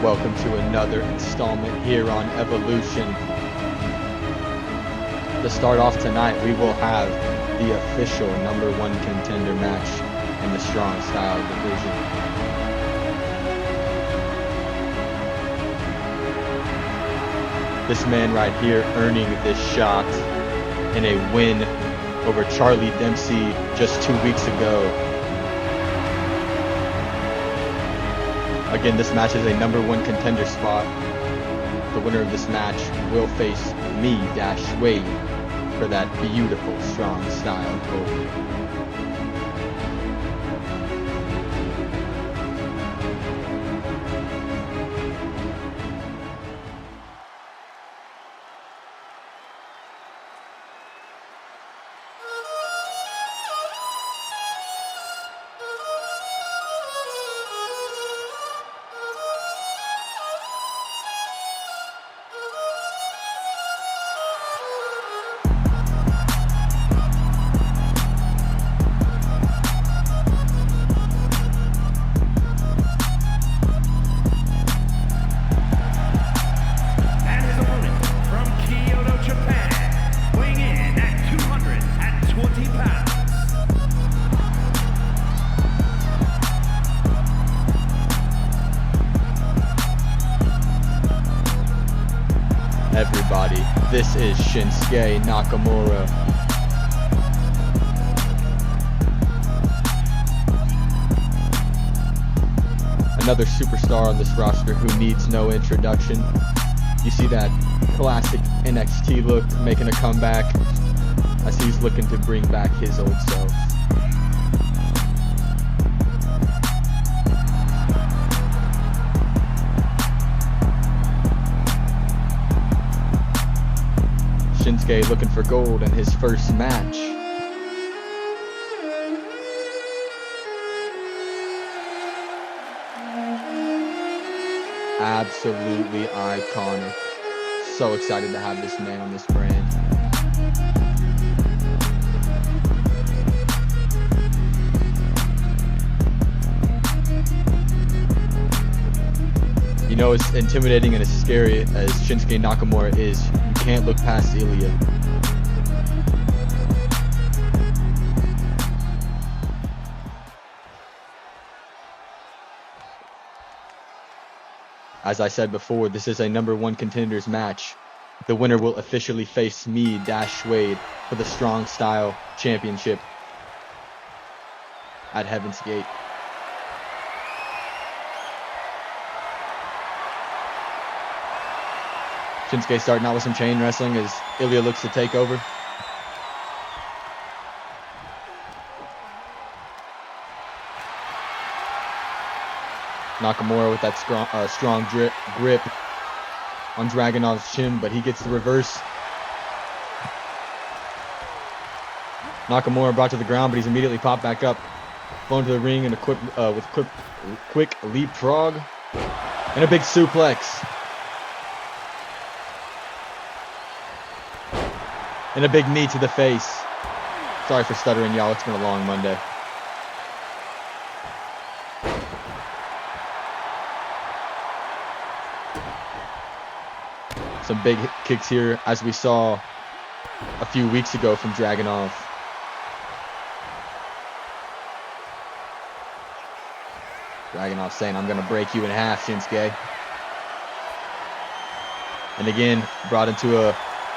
Welcome to another installment here on Evolution. To start off tonight, we will have the official #1 contender match in the strong style division. This man right here earning this shot in a win over Charlie Dempsey just 2 weeks ago. Again, this match is a #1 contender spot. The winner of this match will face me, Wade, for that beautiful strong style gold. Everybody, this is Shinsuke Nakamura. Another superstar on this roster who needs no introduction. You see that classic NXT look making a comeback as he's looking to bring back his old self. Shinsuke looking for gold in his first match. Absolutely iconic. So excited to have this man on this brand. You know, as intimidating and as scary as Shinsuke Nakamura is, you can't look past Ilya. As I said before, this is a #1 contenders match. The winner will officially face me, Wade, for the Strong Style Championship at Heaven's Gate. Shinsuke starting out with some chain wrestling as Ilya looks to take over. Nakamura with that strong grip on Dragunov's chin, but he gets the reverse. Nakamura brought to the ground, but he's immediately popped back up. Flown to the ring and with quick leapfrog and a big suplex. And a big knee to the face. Sorry for stuttering, y'all. It's been a long Monday. Some big kicks here, as we saw a few weeks ago from Dragunov. Dragunov saying, "I'm going to break you in half, Shinsuke." And again, brought into a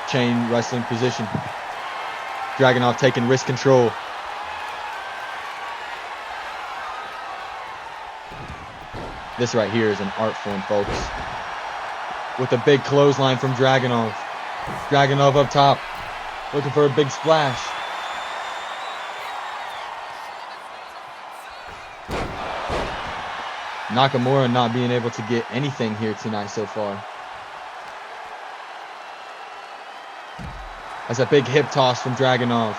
chain wrestling position. Dragunov taking wrist control. This right here is an art form, folks. With a big clothesline from Dragunov. Dragunov up top, looking for a big splash. Nakamura not being able to get anything here tonight so far. As a big hip toss from Dragunov.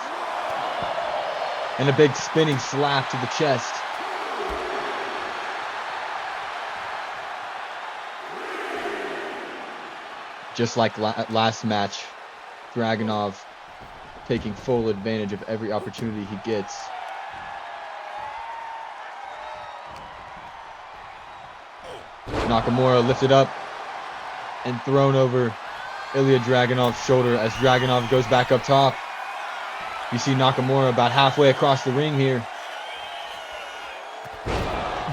And a big spinning slap to the chest. Just like last match, Dragunov taking full advantage of every opportunity he gets. Nakamura lifted up and thrown over Ilya Dragunov's shoulder as Dragunov goes back up top. You see Nakamura about halfway across the ring here,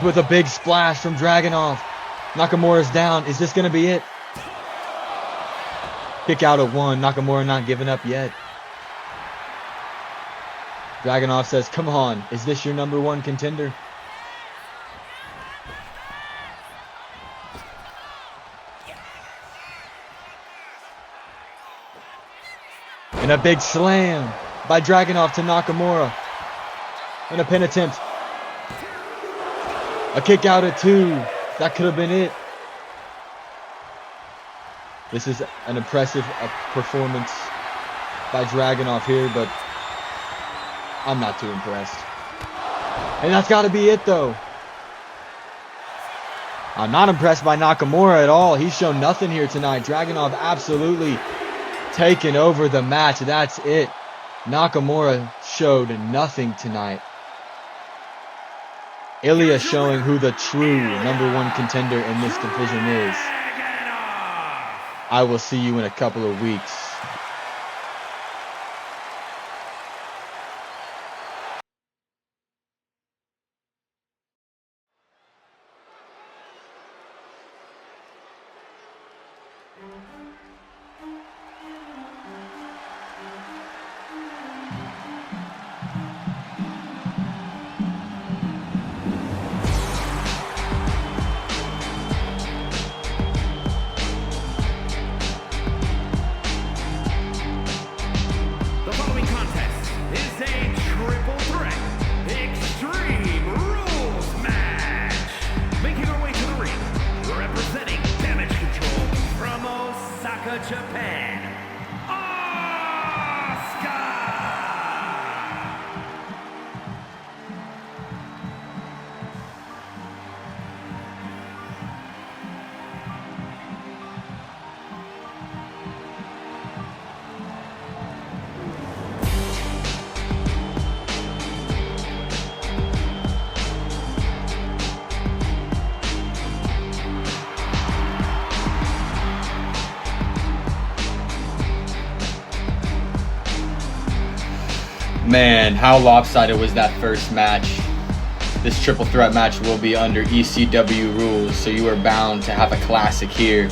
with a big splash from Dragunov. Nakamura's down. Is this going to be it? Kick out at 1. Nakamura not giving up yet. Dragunov says, come on, is this your number 1 contender? And a big slam by Dragunov to Nakamura. And a pin attempt. A kick out at 2. That could have been it. This is an impressive performance by Dragunov here, but I'm not too impressed. And that's got to be it, though. I'm not impressed by Nakamura at all. He's shown nothing here tonight. Dragunov absolutely taken over the match. That's it. Nakamura showed nothing tonight. Ilya showing who the true number 1 contender in this division is. I will see you in a couple of weeks. Japan, Asuka! Man, how lopsided was that first match? This triple threat match will be under ECW rules, so you are bound to have a classic here.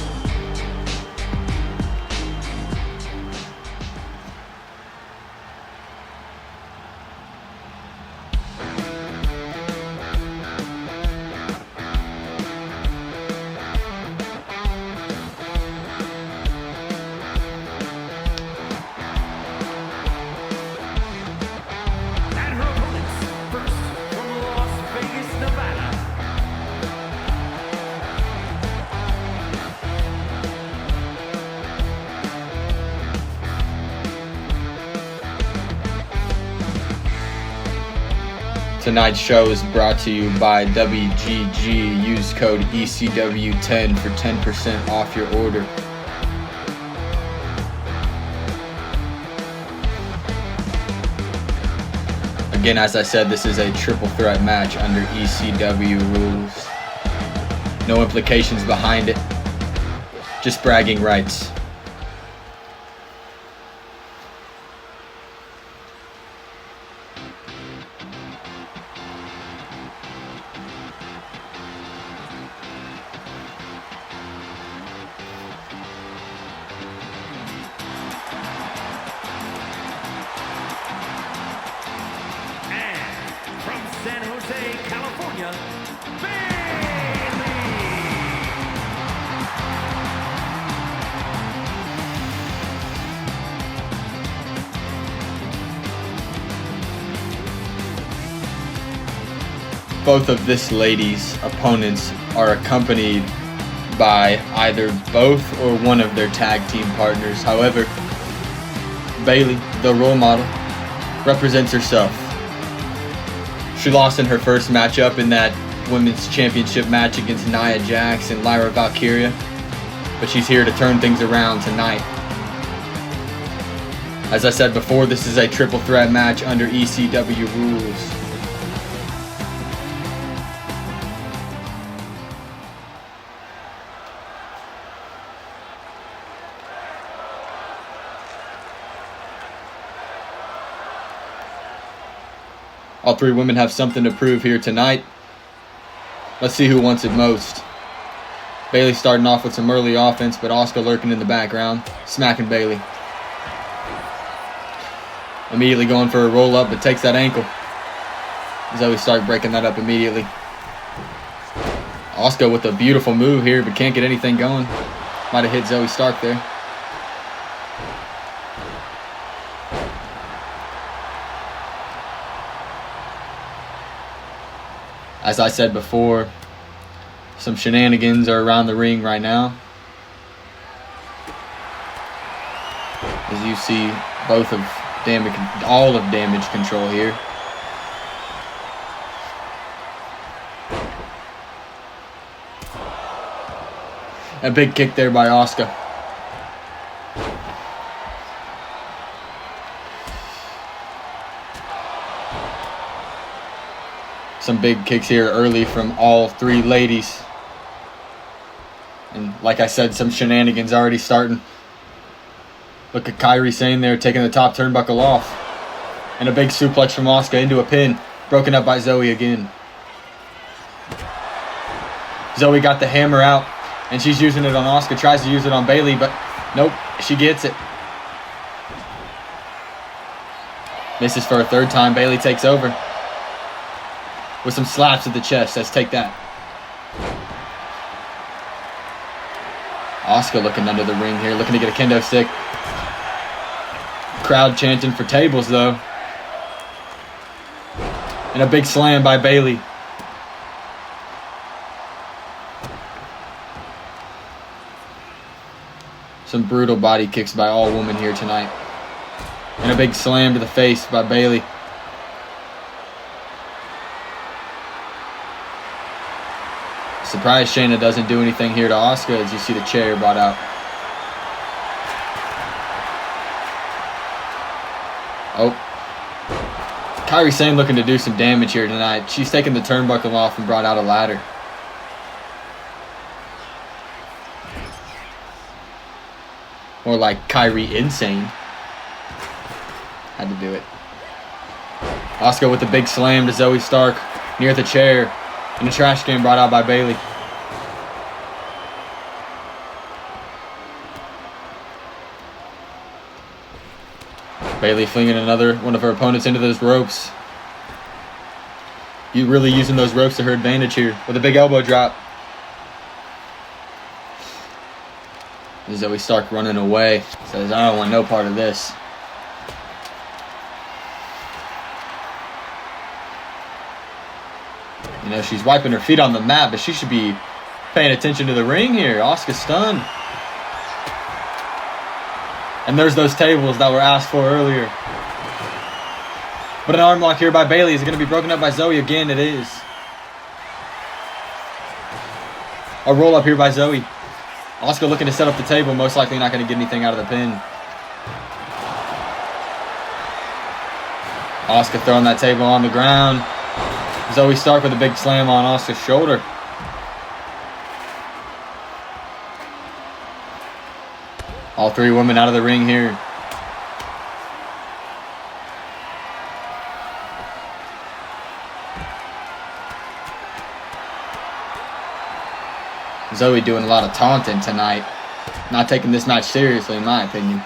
Tonight's show is brought to you by WGG. Use code ECW10 for 10% off your order. Again, as I said, this is a triple threat match under ECW rules. No implications behind it. Just bragging rights. San Jose, California, Both of this lady's opponents are accompanied by either both or one of their tag team partners. However, Bayley, the role model, represents herself. She lost in her first matchup in that women's championship match against Nia Jax and Lyra Valkyria, but she's here to turn things around tonight. As I said before, this is a triple threat match under ECW rules. All three women have something to prove here tonight. Let's see who wants it most. Bailey starting off with some early offense, but Asuka lurking in the background, smacking Bailey. Immediately going for a roll-up, but takes that ankle. Zoe Stark breaking that up immediately. Asuka with a beautiful move here, but can't get anything going. Might have hit Zoe Stark there. As I said before, some shenanigans are around the ring right now. As you see, all of damage control here. A big kick there by Asuka. Some big kicks here early from all three ladies. And like I said, some shenanigans already starting. Look at Kairi Sane there taking the top turnbuckle off. And a big suplex from Asuka into a pin. Broken up by Zoe again. Zoe got the hammer out. And she's using it on Asuka. Tries to use it on Bailey, but nope. She gets it. Misses for a third time. Bailey takes over. With some slaps at the chest. Let's take that. Asuka looking under the ring here. Looking to get a kendo stick. Crowd chanting for tables, though. And a big slam by Bailey. Some brutal body kicks by all women here tonight. And a big slam to the face by Bailey. Surprised Shayna doesn't do anything here to Asuka as you see the chair brought out. Oh. Kairi Sane looking to do some damage here tonight. She's taken the turnbuckle off and brought out a ladder. More like Kairi Insane. Had to do it. Asuka with the big slam to Zoe Stark near the chair. And the trash can brought out by Bailey. Bailey flinging another one of her opponents into those ropes. You really using those ropes to her advantage here with a big elbow drop. Zoe Stark running away. Says, I don't want no part of this. You know, she's wiping her feet on the mat, but she should be paying attention to the ring here. Asuka's stunned. And there's those tables that were asked for earlier. But an arm lock here by Bailey. Is it going to be broken up by Zoe again? It is. A roll up here by Zoe. Asuka looking to set up the table. Most likely not going to get anything out of the pin. Asuka throwing that table on the ground. Zoe Stark with a big slam on Asuka's shoulder. All three women out of the ring here. Zoe doing a lot of taunting tonight. Not taking this match seriously, in my opinion.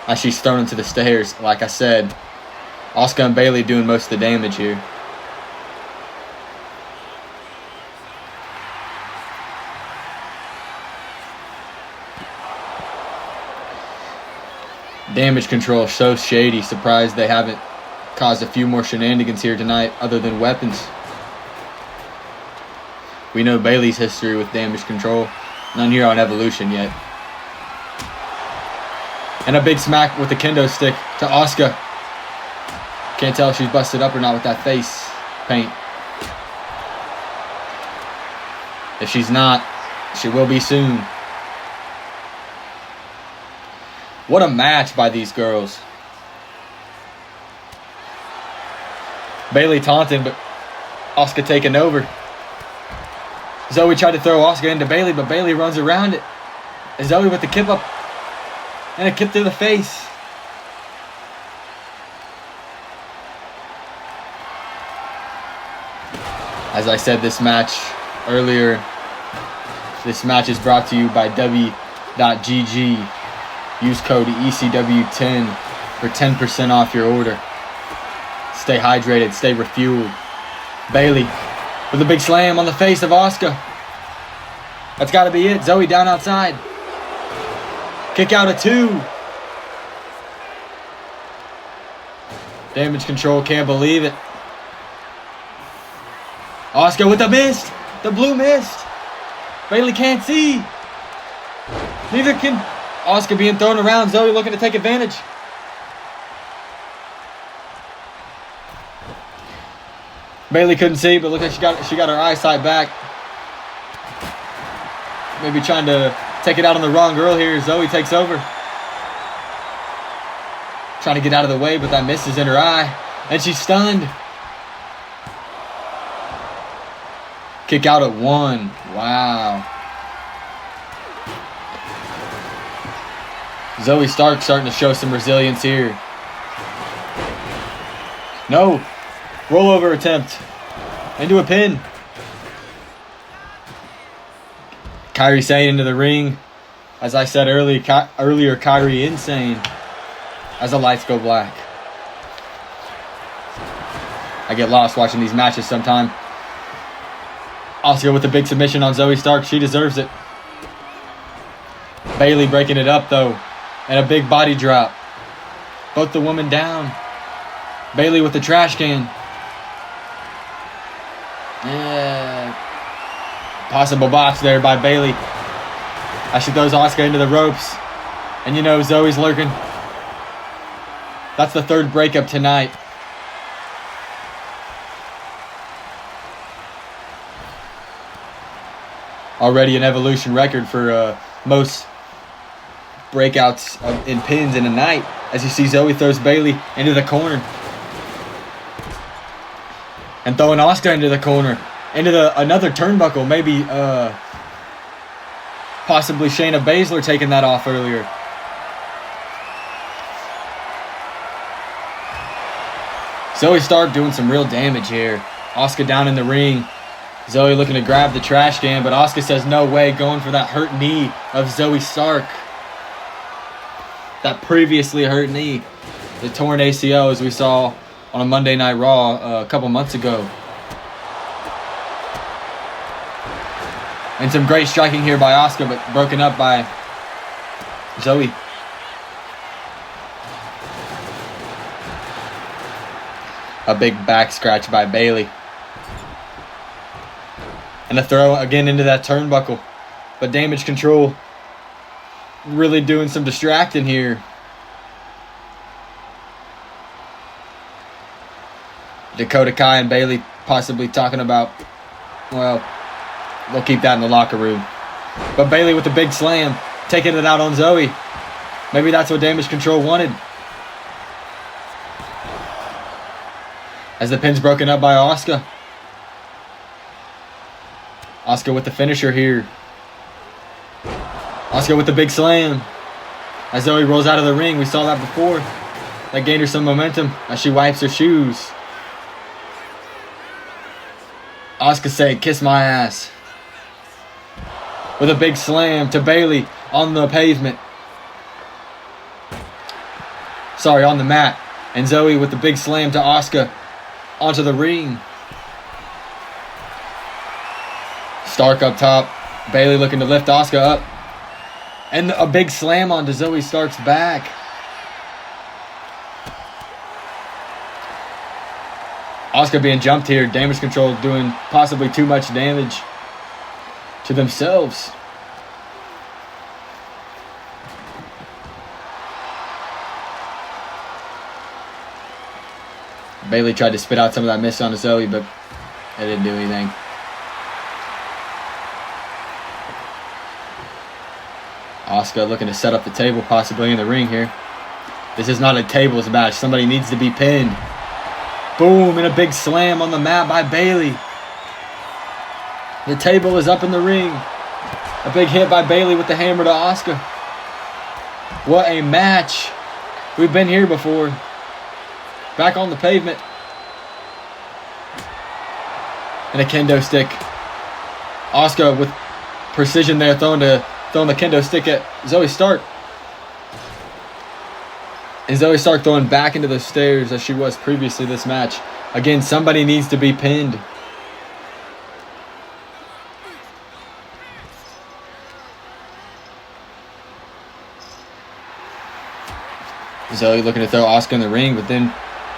As she's thrown into the stairs, like I said. Asuka and Bailey doing most of the damage here. Damage control so shady. Surprised they haven't caused a few more shenanigans here tonight other than weapons. We know Bailey's history with damage control. None here on Evolution yet. And a big smack with the kendo stick to Asuka. Can't tell if she's busted up or not with that face paint. If she's not, she will be soon. What a match by these girls. Bailey taunting, but Asuka taking over. Zoe tried to throw Asuka into Bailey, but Bailey runs around it. And Zoe with the kip up. And a kip to the face. As I said this match earlier, this match is brought to you by W.GG. Use code ECW10 for 10% off your order. Stay hydrated, stay refueled. Bayley with a big slam on the face of Asuka. That's got to be it. Zoe down outside. Kick out of 2. Damage Control can't believe it. Asuka with the mist. The blue mist. Bayley can't see. Neither can Asuka being thrown around. Zoe looking to take advantage. Bayley couldn't see, but look like she got her eyesight back. Maybe trying to take it out on the wrong girl here. Zoe takes over. Trying to get out of the way, but that mist is in her eye. And she's stunned. Kick out at 1. Wow. Zoe Stark starting to show some resilience here. No. Rollover attempt. Into a pin. Kairi Sane into the ring. As I said earlier, Kairi insane. As the lights go black. I get lost watching these matches sometime. Asuka with a big submission on Zoe Stark. She deserves it. Bayley breaking it up though. And a big body drop. Both the women down. Bayley with the trash can. Yeah. Possible box there by Bayley. As she throws Asuka into the ropes. And you know Zoe's lurking. That's the 3rd breakup tonight. Already an Evolution record for most breakouts in pins in a night. As you see Zoe throws Bayley into the corner. And throwing Asuka into the corner. Into another turnbuckle. Maybe possibly Shayna Baszler taking that off earlier. Zoe Stark doing some real damage here. Asuka down in the ring. Zoe looking to grab the trash can, but Asuka says no way, going for that hurt knee of Zoe Stark. That previously hurt knee. The torn ACL as we saw on a Monday Night Raw a couple months ago. And some great striking here by Asuka, but broken up by Zoe. A big back scratch by Bayley. And a throw again into that turnbuckle. But Damage Control really doing some distracting here. Dakota Kai and Bayley possibly talking about, well, they'll keep that in the locker room. But Bayley with the big slam, taking it out on Zoe. Maybe that's what Damage Control wanted. As the pin's broken up by Asuka. Asuka with the finisher here. Asuka with the big slam. As Zoe rolls out of the ring. We saw that before. That gained her some momentum as she wipes her shoes. Asuka said, "Kiss my ass." With a big slam to Bayley on the pavement. Sorry, on the mat. And Zoe with the big slam to Asuka onto the ring. Stark up top. Bayley looking to lift Asuka up. And a big slam onto Zoe Stark's back. Asuka being jumped here. Damage Control doing possibly too much damage to themselves. Bayley tried to spit out some of that mist onto Zoe, but it didn't do anything. Asuka looking to set up the table, possibly in the ring here. This is not a tables match. Somebody needs to be pinned. Boom, and a big slam on the mat by Bayley. The table is up in the ring. A big hit by Bayley with the hammer to Asuka. What a match. We've been here before. Back on the pavement. And a kendo stick. Asuka with precision there, throwing the kendo stick at Zoe Stark. And Zoe Stark throwing back into the stairs as she was previously this match. Again, somebody needs to be pinned. Zoe looking to throw Asuka in the ring, but then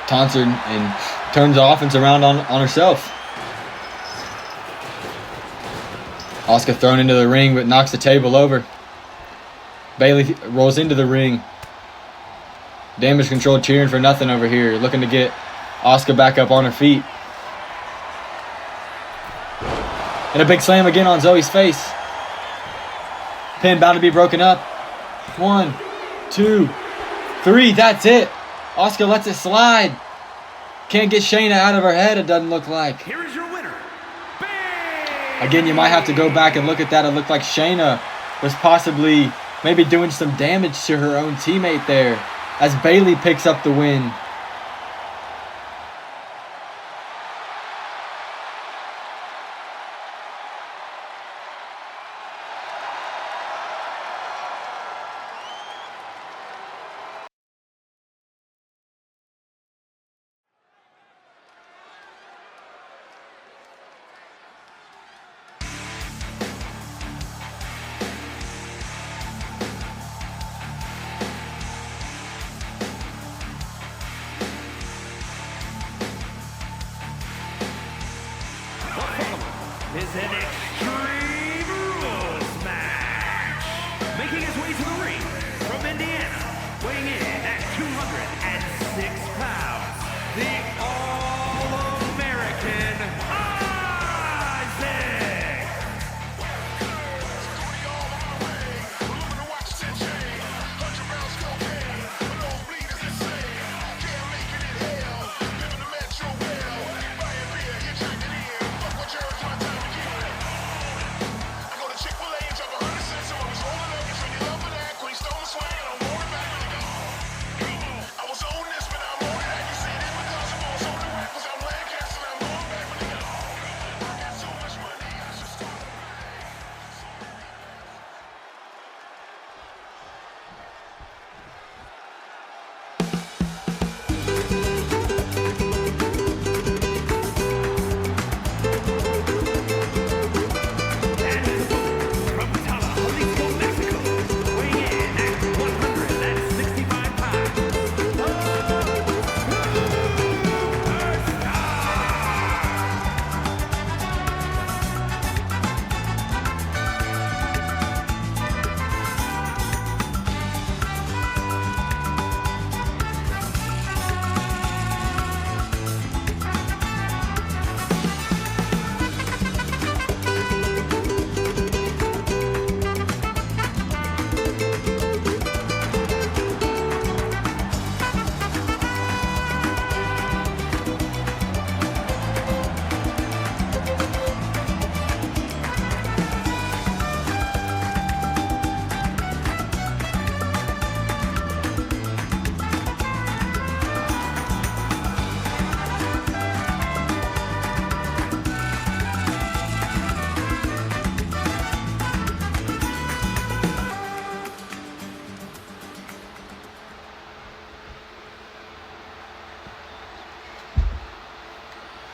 taunts her and turns the offense around on herself. Asuka thrown into the ring, but knocks the table over. Bayley rolls into the ring. Damage Control cheering for nothing over here, looking to get Asuka back up on her feet. And a big slam again on Zoe's face. Pin about to be broken up. 1, 2, 3, that's it. Asuka lets it slide. Can't get Shayna out of her head, it doesn't look like. Here is your winner. Again, you might have to go back and look at that. It looked like Shayna was possibly maybe doing some damage to her own teammate there as Bayley picks up the win. Is an Extreme Rules match. Making his way to the ring from Indiana, weighing in at 206 pounds, the All-American Isaac.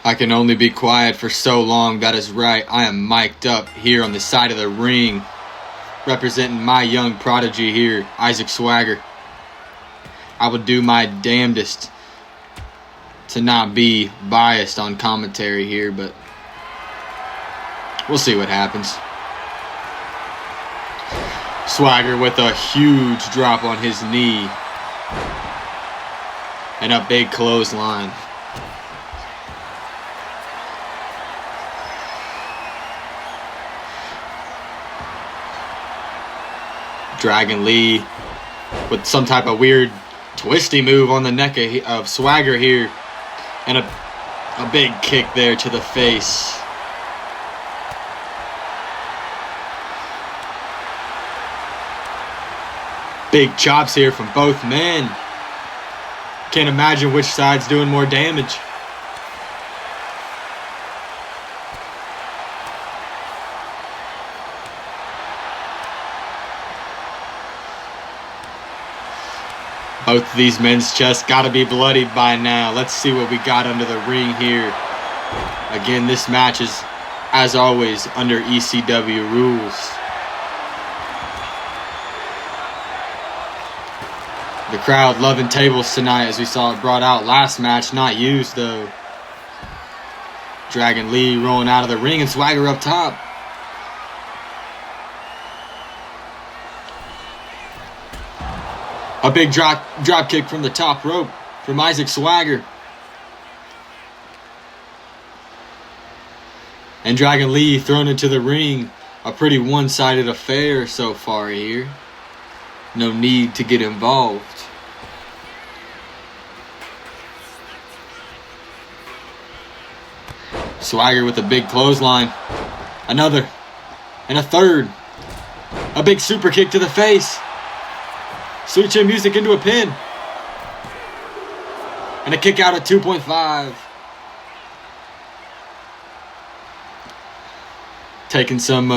I can only be quiet for so long. That is right. I am mic'd up here on the side of the ring, representing my young prodigy here, Isaac Swagger. I will do my damnedest to not be biased on commentary here, but we'll see what happens. Swagger with a huge drop on his knee and a big clothesline. Dragon Lee with some type of weird twisty move on the neck of Swagger here. And a big kick there to the face. Big chops here from both men. Can't imagine which side's doing more damage. Both of these men's chests got to be bloodied by now. Let's see what we got under the ring here. Again, this match is, as always, under ECW rules. The crowd loving tables tonight, as we saw it brought out last match. Not used, though. Dragon Lee rolling out of the ring and Swagger up top. A big drop kick from the top rope from Isaac Swagger. And Dragon Lee thrown into the ring. A pretty one-sided affair so far here. No need to get involved. Swagger with a big clothesline. Another. And a third. A big super kick to the face. Sweet Chin Music into a pin. And a kick out at 2.5. Taking some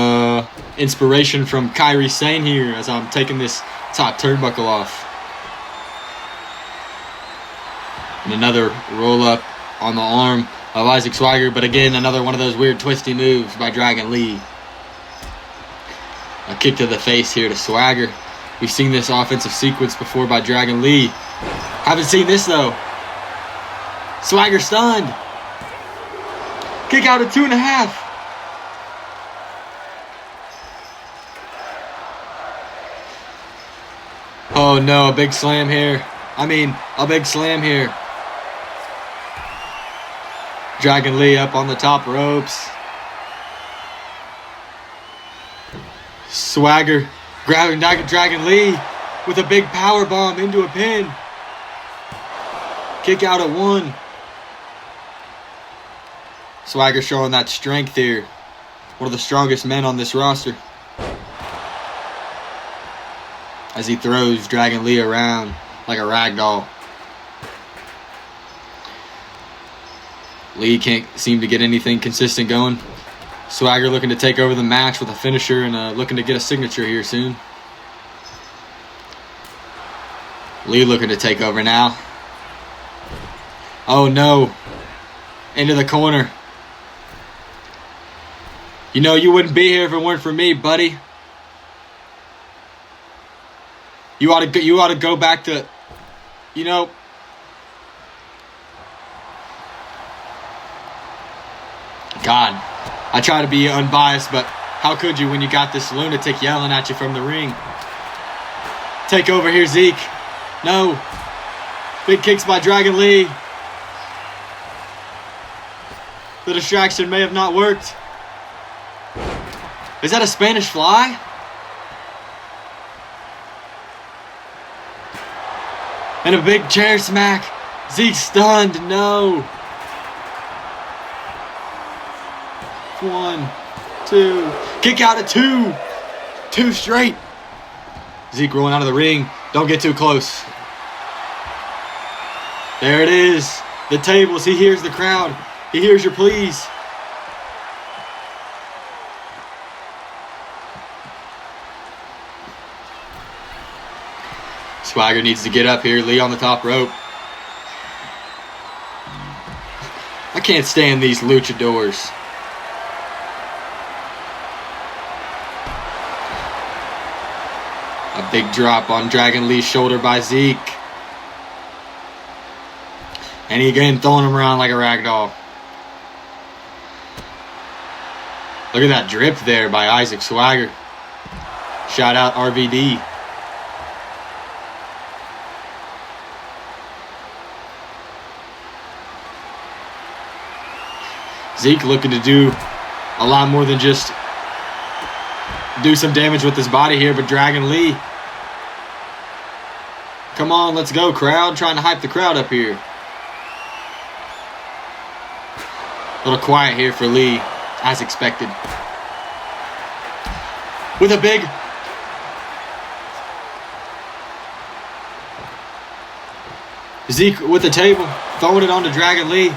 inspiration from Kairi Sane here as I'm taking this top turnbuckle off. And another roll up on the arm of Isaac Swagger. But again, another one of those weird twisty moves by Dragon Lee. A kick to the face here to Swagger. We've seen this offensive sequence before by Dragon Lee. Haven't seen this though. Swagger stunned. Kick out at 2.5. Oh no, a big slam here. A big slam here. Dragon Lee up on the top ropes. Swagger grabbing Dragon Lee with a big power bomb into a pin. Kick out at 1. Swagger showing that strength here. One of the strongest men on this roster. As he throws Dragon Lee around like a rag doll. Lee can't seem to get anything consistent going. Swagger looking to take over the match with a finisher and looking to get a signature here soon. Lee looking to take over now. Oh no. Into the corner. You know you wouldn't be here if it weren't for me, buddy. You ought to go back to, you know. God, I try to be unbiased, but how could you when you got this lunatic yelling at you from the ring? Take over here, Zeke. No. Big kicks by Dragon Lee. The distraction may have not worked. Is that a Spanish fly? And a big chair smack. Zeke stunned. No. 1, 2. Kick out at 2. 2 straight. Zeke rolling out of the ring. Don't get too close. There it is. The tables. He hears the crowd. He hears your pleas. Swagger needs to get up here. Lee on the top rope. I can't stand these luchadors. A big drop on Dragon Lee's shoulder by Zeke. And he again throwing him around like a rag doll. Look at that drip there by Isaac Swagger. Shout out RVD. Zeke looking to do a lot more than just do some damage with his body here, but Dragon Lee. Come on, let's go, crowd. Trying to hype the crowd up here. A little quiet here for Lee, as expected. With a big... Zeke with the table, throwing it onto Dragon Lee.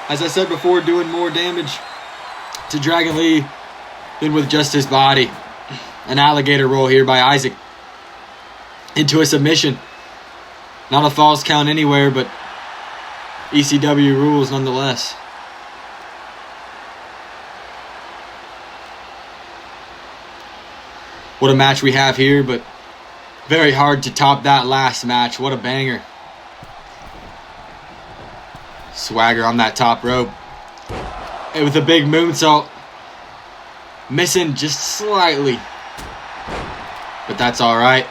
As I said before, doing more damage to Dragon Lee than with just his body. An alligator roll here by Isaac. Into a submission. Not a false count anywhere, but ECW rules nonetheless. What a match we have here, but very hard to top that last match. What a banger. Swagger on that top rope. And with a big moonsault. Missing just slightly. But that's alright.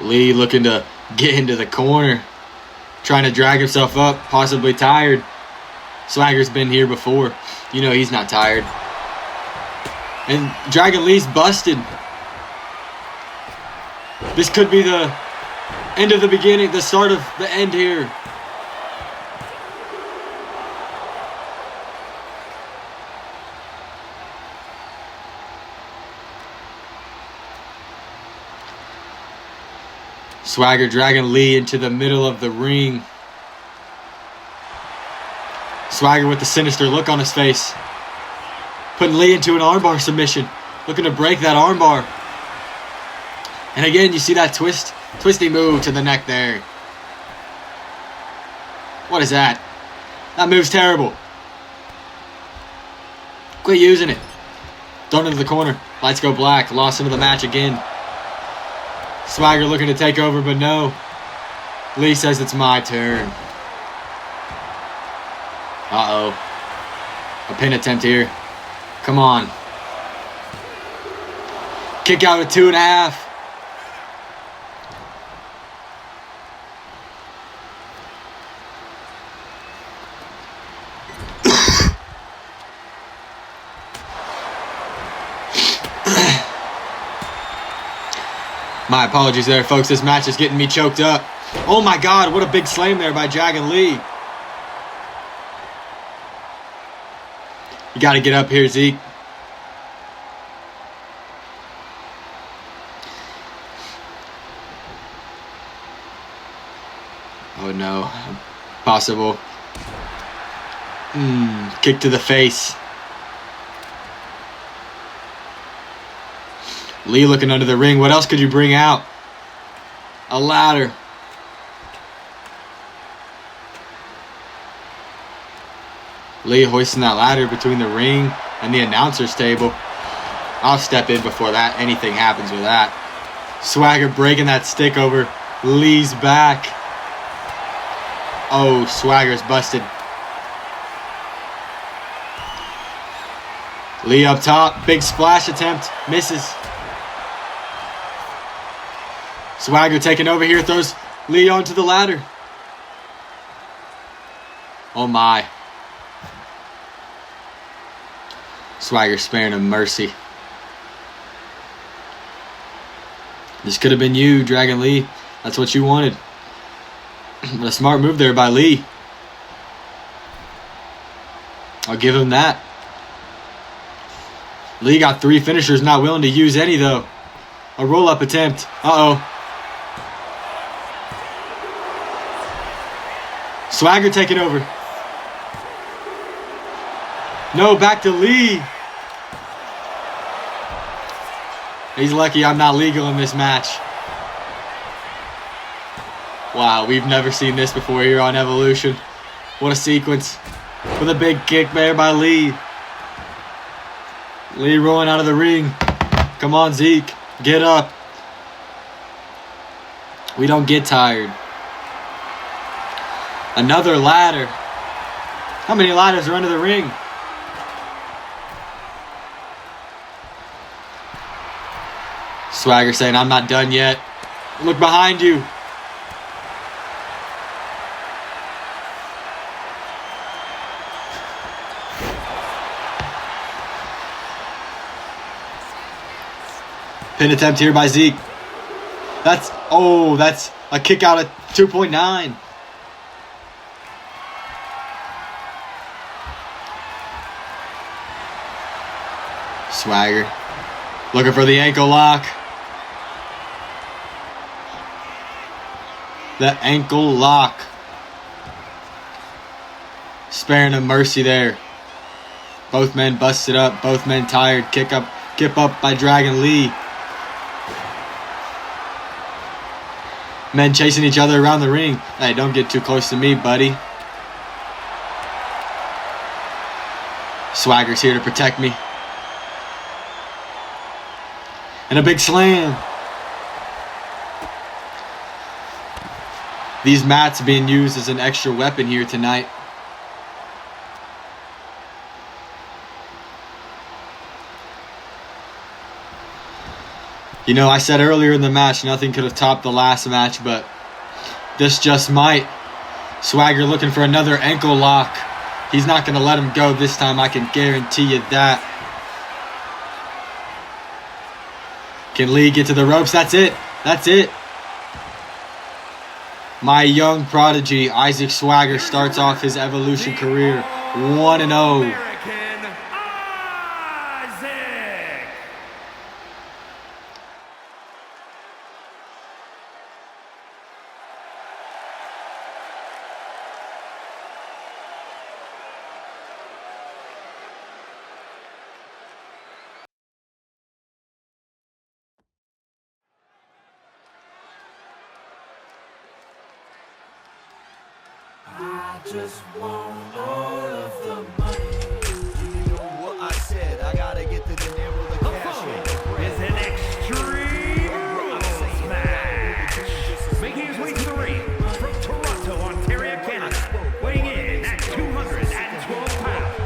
Lee looking to get into the corner. Trying to drag himself up. Possibly tired. Swagger's been here before. You know he's not tired. And Dragon Lee's busted. This could be the end of the beginning, the start of the end here. Swagger dragging Lee into the middle of the ring. Swagger with the sinister look on his face. Putting Lee into an armbar submission. Looking to break that armbar. And again, you see that twisty move to the neck there. What is that? That move's terrible. Quit using it. Thrown into the corner. Lights go black. Lost into the match again. Swagger looking to take over, but no. Lee says it's my turn. Uh-oh. A pin attempt here. Come on. Kick out at 2.5. My apologies there, folks. This match is getting me choked up. Oh my God, what a big slam there by Dragon Lee. You got to get up here, Zeke. Oh no. Possible. Kick to the face. Lee looking under the ring. What else could you bring out? A ladder. Lee hoisting that ladder between the ring and the announcer's table. I'll step in before that anything happens with that. Swagger breaking that stick over Lee's back. Oh, Swagger's busted. Lee up top. Big splash attempt. Misses. Swagger taking over here. Throws Lee onto the ladder. Oh my. Swagger sparing him mercy. This could have been you, Dragon Lee. That's what you wanted. But a smart move there by Lee. I'll give him that. Lee got 3 finishers, not willing to use any though. A roll-up attempt. Uh-oh. Swagger taking over. No, back to Lee. He's lucky I'm not legal in this match. Wow, we've never seen this before here on Evolution. What a sequence. With a big kick there by Lee. Lee rolling out of the ring. Come on, Zeke. Get up. We don't get tired. Another ladder. How many ladders are under the ring? Swagger saying, I'm not done yet. Look behind you. Pin attempt here by Zeke. That's a kick out at 2.9. Swagger looking for the ankle lock. The ankle lock. Sparing him mercy there. Both men busted up. Both men tired. Kip up by Dragon Lee. Men chasing each other around the ring. Hey, don't get too close to me, buddy. Swagger's here to protect me. And a big slam. These mats being used as an extra weapon here tonight. You know, I said earlier in the match, nothing could have topped the last match, but this just might. Swagger looking for another ankle lock. He's not going to let him go this time, I can guarantee you that. Can Lee get to the ropes? That's it. That's it. My young prodigy, Isaac Swagger, starts off his Evolution career 1-0. I just want all of the money. You know what I said? I gotta get the dinero, the cash, and the bread. Is an extreme rules match. Making his way to the ring from Toronto, Ontario, Canada, weighing in at 212 pounds,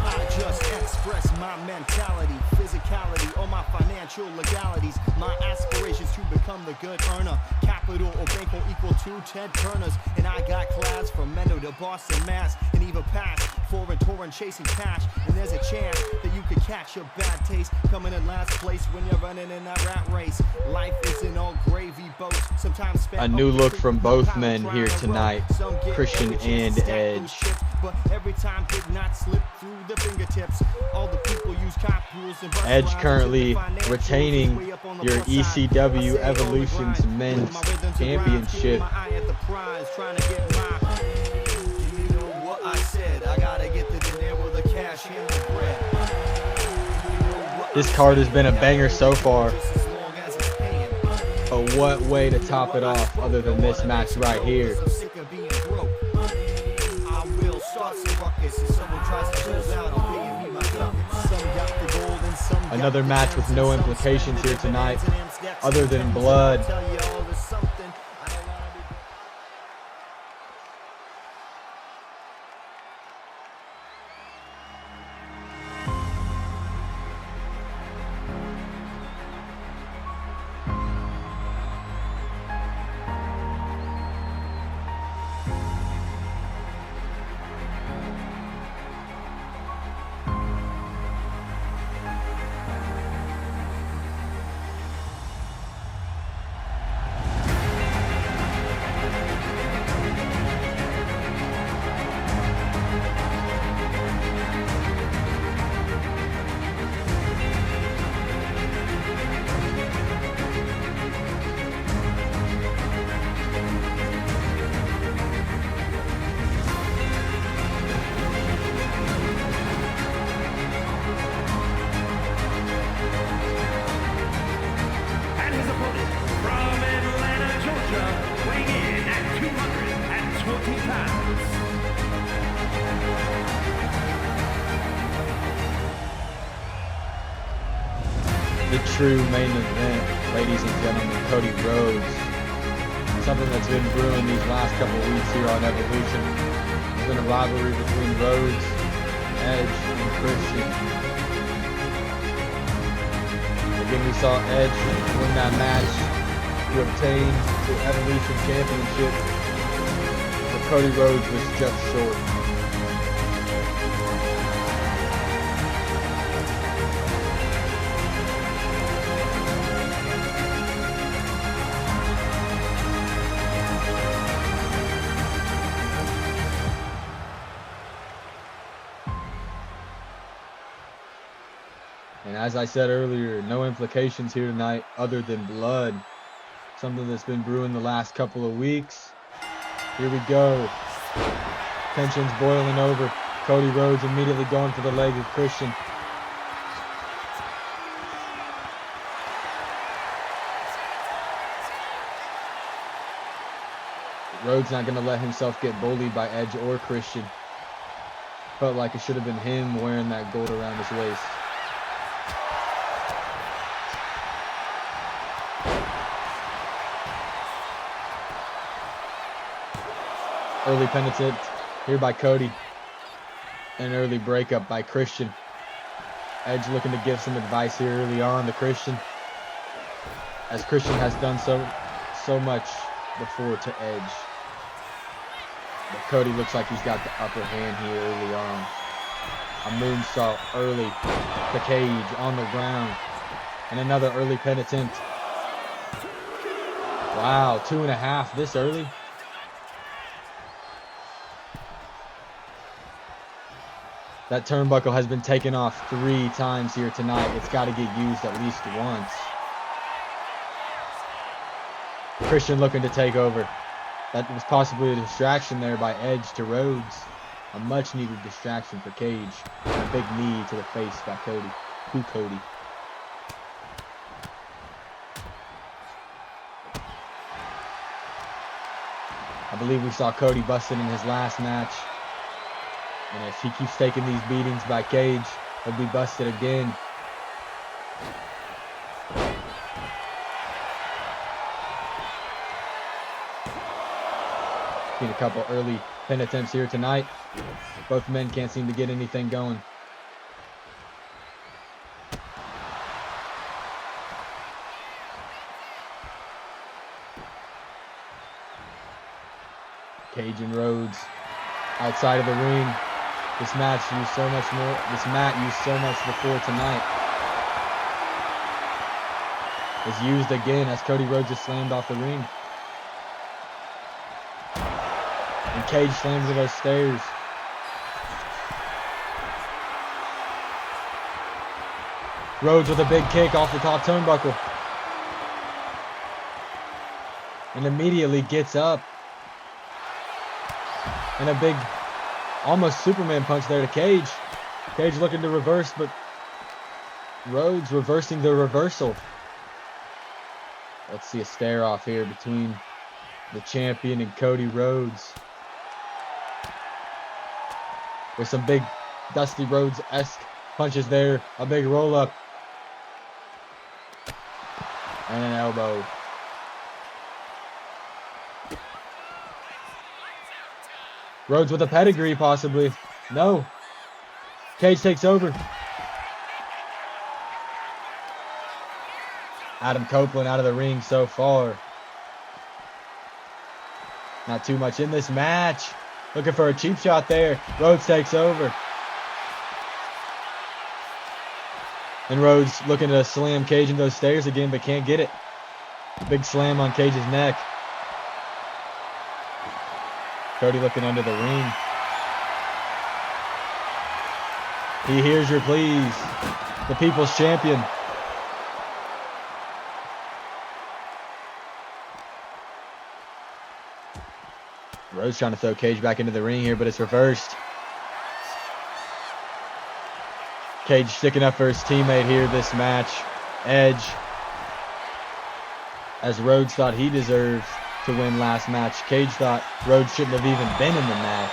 I just express my mentality, physicality, all my financial legalities, my aspirations to become the good earner. Capital or bank will equal to Ted Turner's. And I got class from Mendo to Boston, Mass, and even past foreign touring chasing cash. And there's a chance that you could catch a bad taste coming in last place when you're running in that rat race. Life isn't all gravy boats. Sometimes spent A new look from both men here tonight, Christian and Edge. But every time did not slip through the fingertips. All the people use cop rules and Edge currently retaining your ECW Evolution's men's championship. This card has been a banger so far. But what way to top it off other than this match right here? Another match with no implications here tonight, other than blood. The true main event, ladies and gentlemen, Cody Rhodes. Something that's been brewing these last couple of weeks here on Evolution. There's been a rivalry between Rhodes, Edge, and Christian. Again, we saw Edge win that match to obtain the Evolution Championship, but Cody Rhodes was just short. And as I said earlier, no implications here tonight other than blood. Something that's been brewing the last couple of weeks. Here we go. Tension's boiling over. Cody Rhodes immediately going for the leg of Christian. Rhodes not going to let himself get bullied by Edge or Christian. Felt like it should have been him wearing that gold around his waist. Early penitent here by Cody. An early breakup by Christian. Edge looking to give some advice here early on to Christian, as Christian has done so much before to Edge. But Cody looks like he's got the upper hand here early on. A moonsault early to Cage on the ground. And another early penitent. Wow, 2.5 this early. That turnbuckle has been taken off 3 times here tonight. It's got to get used at least once. Christian looking to take over. That was possibly a distraction there by Edge to Rhodes. A much needed distraction for Cage. And a big knee to the face by Cody. Cody. I believe we saw Cody busted in his last match. And if he keeps taking these beatings by Cage, he'll be busted again. Seen a couple early pin attempts here tonight. Both men can't seem to get anything going. Cage and Rhodes outside of the ring. This mat used so much before tonight. Is used again as Cody Rhodes is slammed off the ring. And Cage slams to those stairs. Rhodes with a big kick off the top turnbuckle. And immediately gets up. And a big, almost Superman punch there to Cage. Cage looking to reverse, but Rhodes reversing the reversal. Let's see a stare off here between the champion and Cody Rhodes. With some big Dusty Rhodes-esque punches there. A big roll up. And an elbow. Rhodes with a pedigree, possibly. No. Cage takes over. Adam Copeland out of the ring so far. Not too much in this match. Looking for a cheap shot there. Rhodes takes over. And Rhodes looking to slam Cage into those stairs again, but can't get it. Big slam on Cage's neck. Cody looking under the ring. He hears your pleas. The people's champion. Rhodes trying to throw Cage back into the ring here, but it's reversed. Cage sticking up for his teammate here this match. Edge. As Rhodes thought he deserved to win last match. Cage thought Rhodes shouldn't have even been in the match.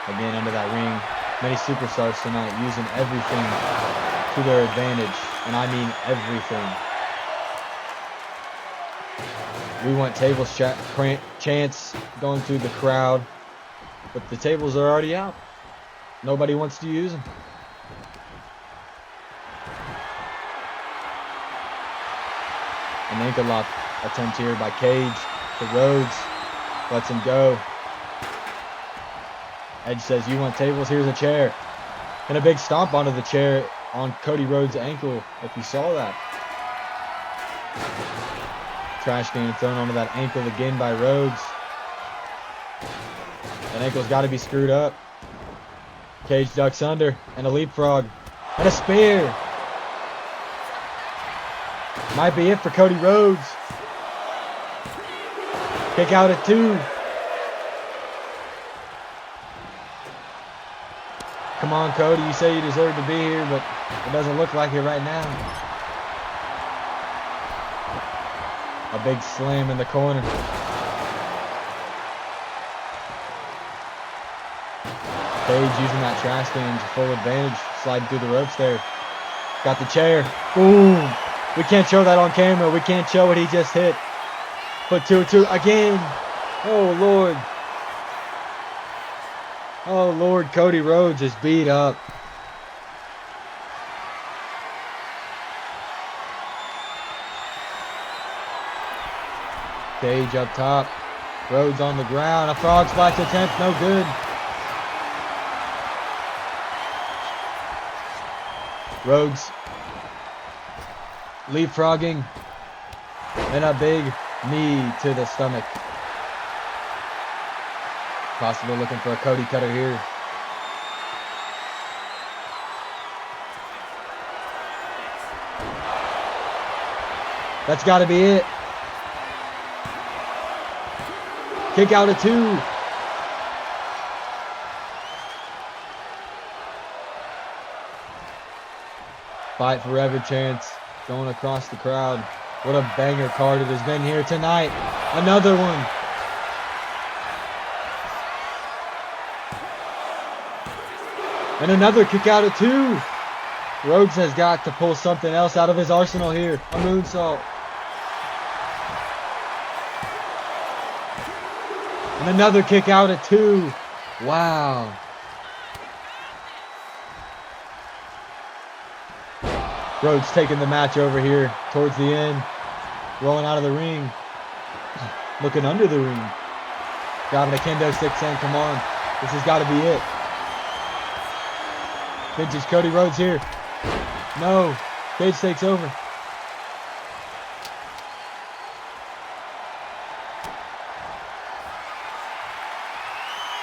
Again under that ring. Many superstars tonight using everything to their advantage. And I mean everything. We want tables chants going through the crowd. But the tables are already out. Nobody wants to use them. An ankle lock attempt here by Cage to Rhodes. Lets him go. Edge says, you want tables? Here's a chair. And a big stomp onto the chair on Cody Rhodes' ankle, if you saw that. Trash can thrown onto that ankle again by Rhodes. That ankle's got to be screwed up. Cage ducks under, and a leapfrog, and a spear. Might be it for Cody Rhodes. Kick out at 2. Come on, Cody. You say you deserve to be here, but it doesn't look like it right now. A big slam in the corner. Page using that trash can to full advantage. Sliding through the ropes there. Got the chair. Boom. We can't show that on camera. We can't show what he just hit. But 2-2 again. Oh, Lord. Oh, Lord. Cody Rhodes is beat up. Page up top. Rhodes on the ground. A frog splash attempt. No good. Rhodes leapfrogging and a big knee to the stomach. Possibly looking for a Cody cutter here. That's got to be it. Kick out at 2. Fight forever chance going across the crowd. What a banger card it has been here tonight. Another one. And another kick out at 2. Rhodes has got to pull something else out of his arsenal here. A moonsault. And another kick out at 2. Wow. Rhodes taking the match over here towards the end. Rolling out of the ring. Looking under the ring. Grabbing a kendo stick saying, come on. This has got to be it. Vintage Cody Rhodes here. No. Cage takes over.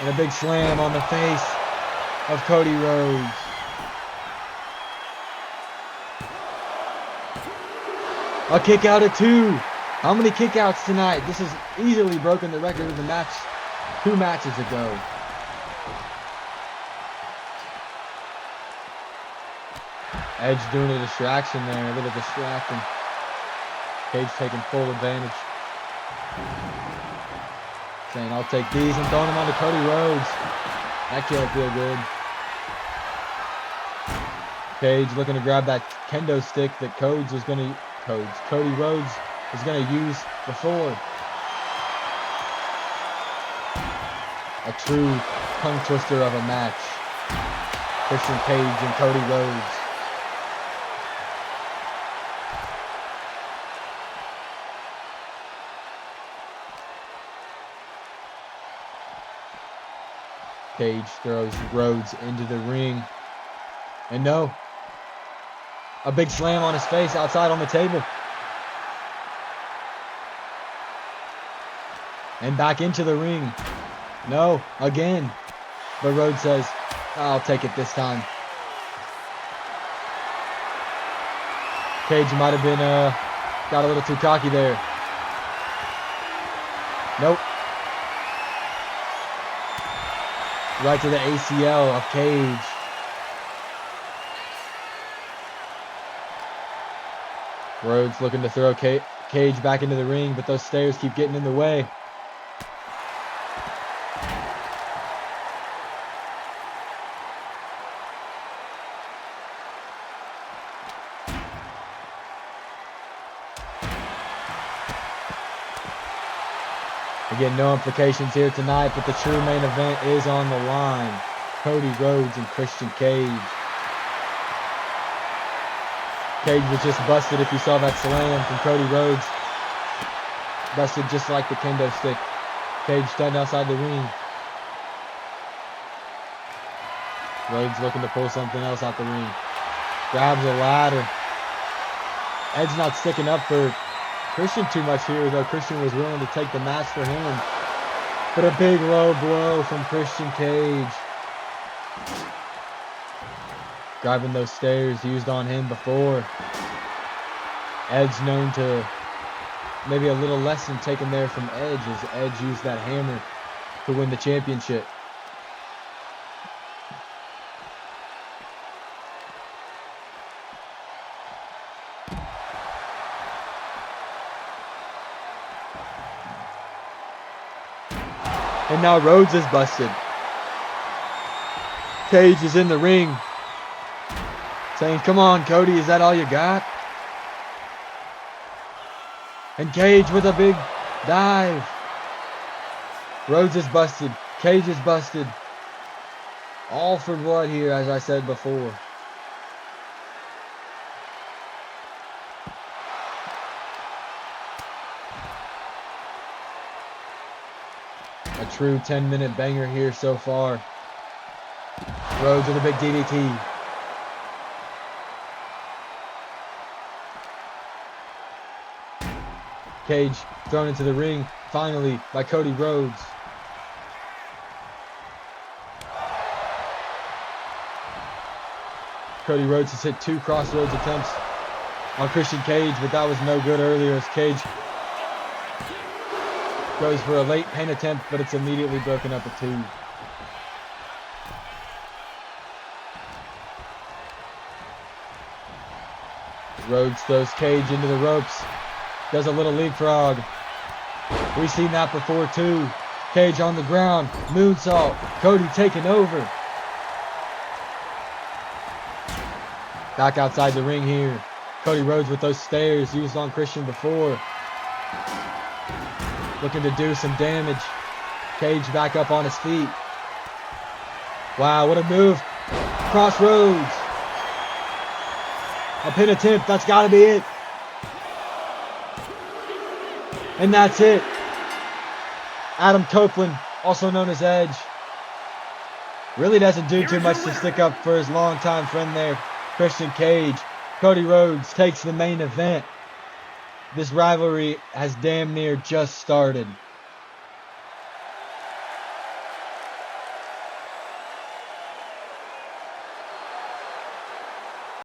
And a big slam on the face of Cody Rhodes. A kick out at 2. How many kickouts tonight? This has easily broken the record of the match 2 matches ago. Edge doing a distraction there, a little distracting. Cage taking full advantage. Saying, I'll take these and throwing them onto Cody Rhodes. That can't feel good. Cage looking to grab that kendo stick that Cody Rhodes is going to use before. A true tongue twister of a match. Christian Cage and Cody Rhodes. Cage throws Rhodes into the ring. And no. A big slam on his face outside on the table. And back into the ring. No, again. But Rhodes says, I'll take it this time. Cage might have been got a little too cocky there. Nope. Right to the ACL of Cage. Rhodes looking to throw Cage back into the ring, but those stairs keep getting in the way. Again, no implications here tonight, but the true main event is on the line. Cody Rhodes and Christian Cage. Cage was just busted if you saw that slam from Cody Rhodes. Busted just like the kendo stick. Cage stunned outside the ring. Rhodes looking to pull something else out the ring. Grabs a ladder. Edge not sticking up for Christian too much here, though Christian was willing to take the match for him. But a big low blow from Christian Cage. Grabbing those stairs used on him before. Edge known to maybe a little lesson taken there from Edge as Edge used that hammer to win the championship. And now Rhodes is busted. Cage is in the ring, saying, come on, Cody, is that all you got? And Cage with a big dive. Rhodes is busted. Cage is busted. All for blood here, as I said before. A true 10-minute banger here so far. Rhodes with a big DDT. Cage thrown into the ring, finally, by Cody Rhodes. Cody Rhodes has hit 2 crossroads attempts on Christian Cage, but that was no good earlier as Cage goes for a late pin attempt, but it's immediately broken up at 2. Rhodes throws Cage into the ropes. Does a little leapfrog. We've seen that before too. Cage on the ground. Moonsault. Cody taking over. Back outside the ring here. Cody Rhodes with those stairs used on Christian before. Looking to do some damage. Cage back up on his feet. Wow, what a move. Crossroads. A pin attempt. That's got to be it. And that's it. Adam Copeland, also known as Edge, really doesn't do too much to stick up for his longtime friend there, Christian Cage. Cody Rhodes takes the main event. This rivalry has damn near just started.